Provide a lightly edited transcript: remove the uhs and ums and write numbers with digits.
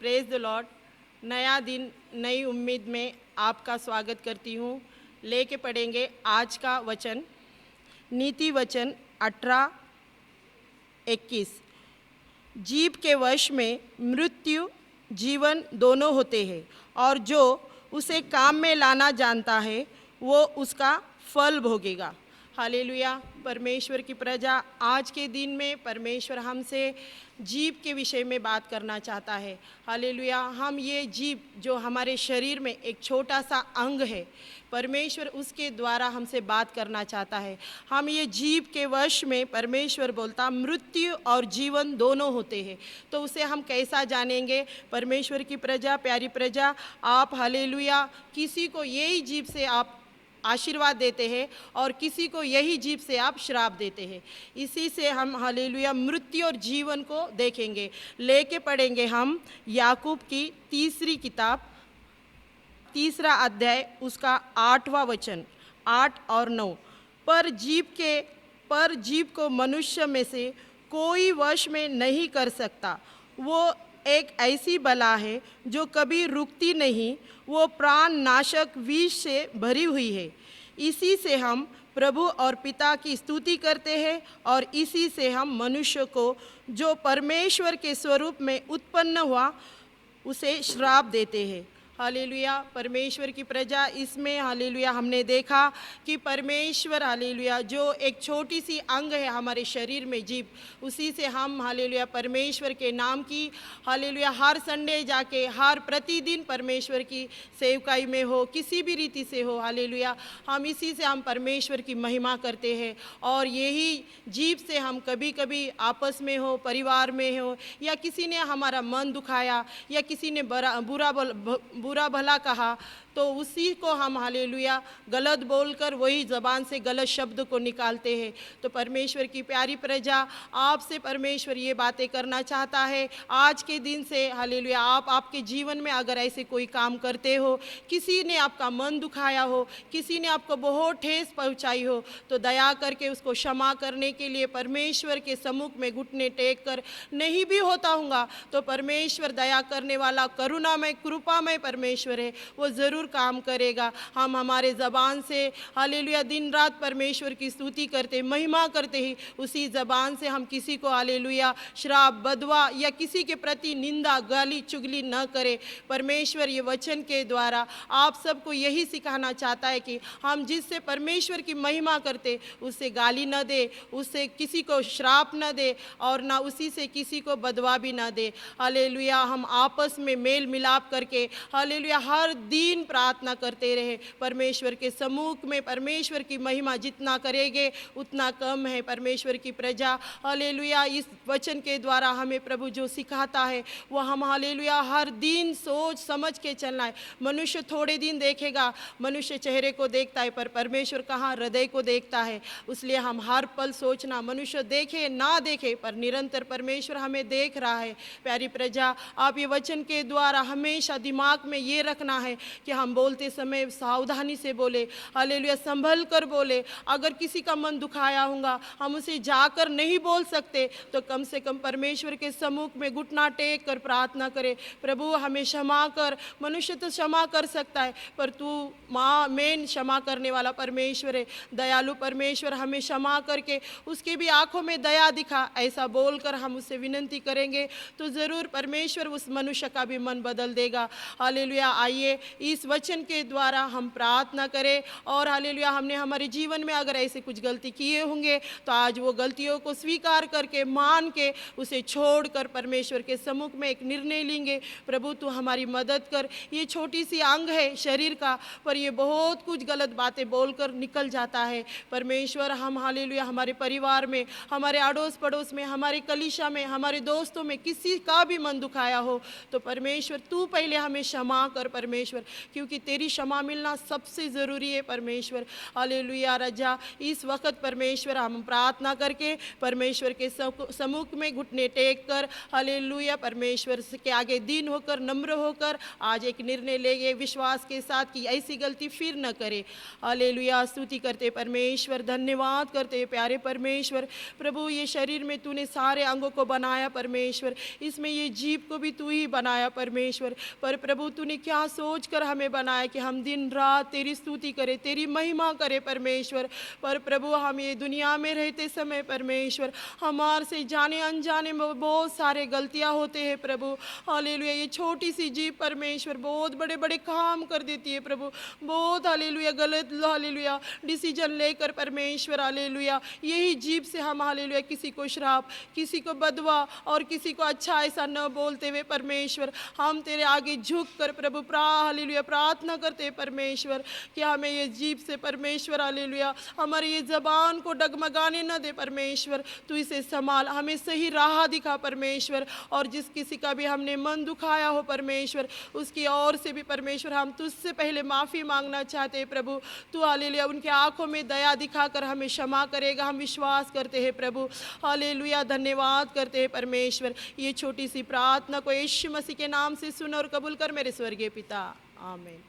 Praise the Lord. नया दिन नई उम्मीद में आपका स्वागत करती हूँ। लेके पढ़ेंगे आज का वचन, नीति वचन 18:21। जीव के वश में मृत्यु जीवन दोनों होते हैं, और जो उसे काम में लाना जानता है वो उसका फल भोगेगा। हालेलुया। परमेश्वर की प्रजा, आज के दिन में परमेश्वर हमसे जीव के विषय में बात करना चाहता है। हालेलुया। हम ये जीव जो हमारे शरीर में एक छोटा सा अंग है, परमेश्वर उसके द्वारा हमसे बात करना चाहता है। हम ये जीव के वश में, परमेश्वर बोलता मृत्यु और जीवन दोनों होते हैं, तो उसे हम कैसा जानेंगे? परमेश्वर की प्रजा, प्यारी प्रजा, आप हालेलुया किसी को यही जीव से आप आशीर्वाद देते हैं और किसी को यही जीव से आप श्राप देते हैं। इसी से हम हालेलुया मृत्यु और जीवन को देखेंगे। लेके पढ़ेंगे हम याकूब की तीसरी किताब, तीसरा अध्याय, उसका 8वां वचन, 8 और 9। पर जीव को मनुष्य में से कोई वश में नहीं कर सकता। वो एक ऐसी बला है जो कभी रुकती नहीं, वो प्राण नाशक विष से भरी हुई है। इसी से हम प्रभु और पिता की स्तुति करते हैं, और इसी से हम मनुष्य को जो परमेश्वर के स्वरूप में उत्पन्न हुआ उसे श्राप देते हैं। हालेलुया। परमेश्वर की प्रजा, इसमें हालेलुया हमने देखा कि परमेश्वर हालेलुया जो एक छोटी सी अंग है हमारे शरीर में, जीव, उसी से हम हालेलुया परमेश्वर के नाम की हालेलुया हर संडे जाके, हर प्रतिदिन परमेश्वर की सेवकाई में हो, किसी भी रीति से हो, हालेलुया हम इसी से हम परमेश्वर की महिमा करते हैं। और यही जीव से हम कभी कभी आपस में हो, परिवार में हो, या किसी ने हमारा मन दुखाया, या किसी ने बुरा भला कहा, तो उसी को हम हालेलुया गलत बोलकर वही ज़बान से गलत शब्द को निकालते हैं। तो परमेश्वर की प्यारी प्रजा, आपसे परमेश्वर ये बातें करना चाहता है आज के दिन से। हालेलुया आप आपके जीवन में अगर ऐसे कोई काम करते हो, किसी ने आपका मन दुखाया हो, किसी ने आपको बहुत ठेस पहुंचाई हो, तो दया करके उसको क्षमा करने के लिए परमेश्वर के सम्मुख में घुटने टेक कर, नहीं भी होता होगा तो परमेश्वर दया करने वाला, करुणामय, कृपामय परमेश्वर है, वो ज़रूर काम करेगा। हम हमारे ज़बान से हालेलुया दिन रात परमेश्वर की स्तुति करते, महिमा करते ही उसी ज़बान से हम किसी को हालेलुया श्राप, बदवा या किसी के प्रति निंदा, गाली, चुगली न करें। परमेश्वर ये वचन के द्वारा आप सबको यही सिखाना चाहता है कि हम जिससे परमेश्वर की महिमा करते उससे गाली न दे, उससे किसी को श्राप न दे, और ना उसी से किसी को बदवा भी न दे। हालेलुया हम आपस में मेल मिलाप करके हालेलुया हर दिन प्रार्थना करते रहे। परमेश्वर के सम्मुख में परमेश्वर की महिमा जितना करेंगे उतना कम है। परमेश्वर की प्रजा, हालेलुया इस वचन के द्वारा हमें प्रभु जो सिखाता है वो हम हालेलुया हर दिन सोच समझ के चलना है। मनुष्य थोड़े दिन देखेगा, मनुष्य चेहरे को देखता है, पर परमेश्वर कहाँ हृदय को देखता है। इसलिए हम हर पल सोचना, मनुष्य देखे ना देखे पर निरंतर परमेश्वर हमें देख रहा है। प्यारी प्रजा, आप ये वचन के द्वारा हमेशा दिमाग में ये रखना है कि हम बोलते समय सावधानी से बोले, हालेलुया संभल कर बोले। अगर किसी का मन दुखाया होगा, हम उसे जाकर नहीं बोल सकते तो कम से कम परमेश्वर के सम्मुख में घुटना टेक कर प्रार्थना करे, प्रभु हमें क्षमा कर। मनुष्य तो क्षमा कर सकता है, पर तू माँ मेन क्षमा करने वाला परमेश्वर है, दयालु परमेश्वर, हमें क्षमा करके उसके भी आंखों में दया दिखा। ऐसा बोलकर हम उससे विनती करेंगे तो ज़रूर परमेश्वर उस मनुष्य का भी मन बदल देगा। हालेलुया आइए इस वचन के द्वारा हम प्रार्थना करें। और हालेलुया हमने हमारे जीवन में अगर ऐसे कुछ गलती किए होंगे तो आज वो गलतियों को स्वीकार करके, मान के, उसे छोड़कर परमेश्वर के सम्मुख में एक निर्णय लेंगे, प्रभु तू हमारी मदद कर। ये छोटी सी अंग है शरीर का, पर ये बहुत कुछ गलत बातें बोलकर निकल जाता है। परमेश्वर हम हालेलुया हमारे परिवार में, हमारे अड़ोस पड़ोस में, हमारे कलीसिया में, हमारे दोस्तों में किसी का भी मन दुखाया हो तो परमेश्वर तू पहले हमें क्षमा कर परमेश्वर, क्योंकि तेरी क्षमा मिलना सबसे ज़रूरी है परमेश्वर। हालेलुया राजा, इस वक्त परमेश्वर हम प्रार्थना करके परमेश्वर के सम्मुख में घुटने टेक कर, हालेलुया, परमेश्वर के आगे दीन होकर, नम्र होकर आज एक निर्णय लेंगे विश्वास के साथ कि ऐसी गलती फिर न करे। हालेलुया, स्तुति करते परमेश्वर, धन्यवाद करते प्यारे परमेश्वर। प्रभु ये शरीर में तूने सारे अंगों को बनाया परमेश्वर, इसमें ये जीभ को भी तू ही बनाया परमेश्वर। पर प्रभु तूने क्या सोच कर हमें बनाया कि हम दिन रात तेरी स्तुति करें, तेरी महिमा करें परमेश्वर। पर प्रभु हम ये दुनिया में रहते समय परमेश्वर हमारे से जाने अनजाने में बहुत सारे गलतियां होते हैं प्रभु। हालेलुया, ये छोटी सी जीभ परमेश्वर बहुत बड़े बड़े काम कर देती है प्रभु, बहुत हालेलुया गलत हालेलुया डिसीजन लेकर परमेश्वर। हालेलुया, यही जीभ से हम हालेलुया किसी को श्राप, किसी को बदवा और किसी को अच्छा ऐसा न बोलते हुए परमेश्वर हम तेरे आगे झुक कर प्रभु हालेलुया प्रार्थना करते परमेश्वर कि हमें ये जीभ से परमेश्वर हालेलुया हमारी ये जबान को डगमगाने न दे परमेश्वर। तू इसे संभाल, हमें सही राह दिखा परमेश्वर, और जिस किसी का भी हमने मन दुखाया हो परमेश्वर उसकी ओर से भी परमेश्वर हम तुझसे पहले माफ़ी मांगना चाहते हैं प्रभु। तू हालेलुया उनके आंखों में दया दिखाकर हमें क्षमा करेगा, हम विश्वास करते हैं प्रभु। हालेलुया, धन्यवाद करते हैं परमेश्वर। ये छोटी सी प्रार्थना को यीशु मसीह के नाम से सुन और कबूल कर मेरे स्वर्गीय पिता, आमीन।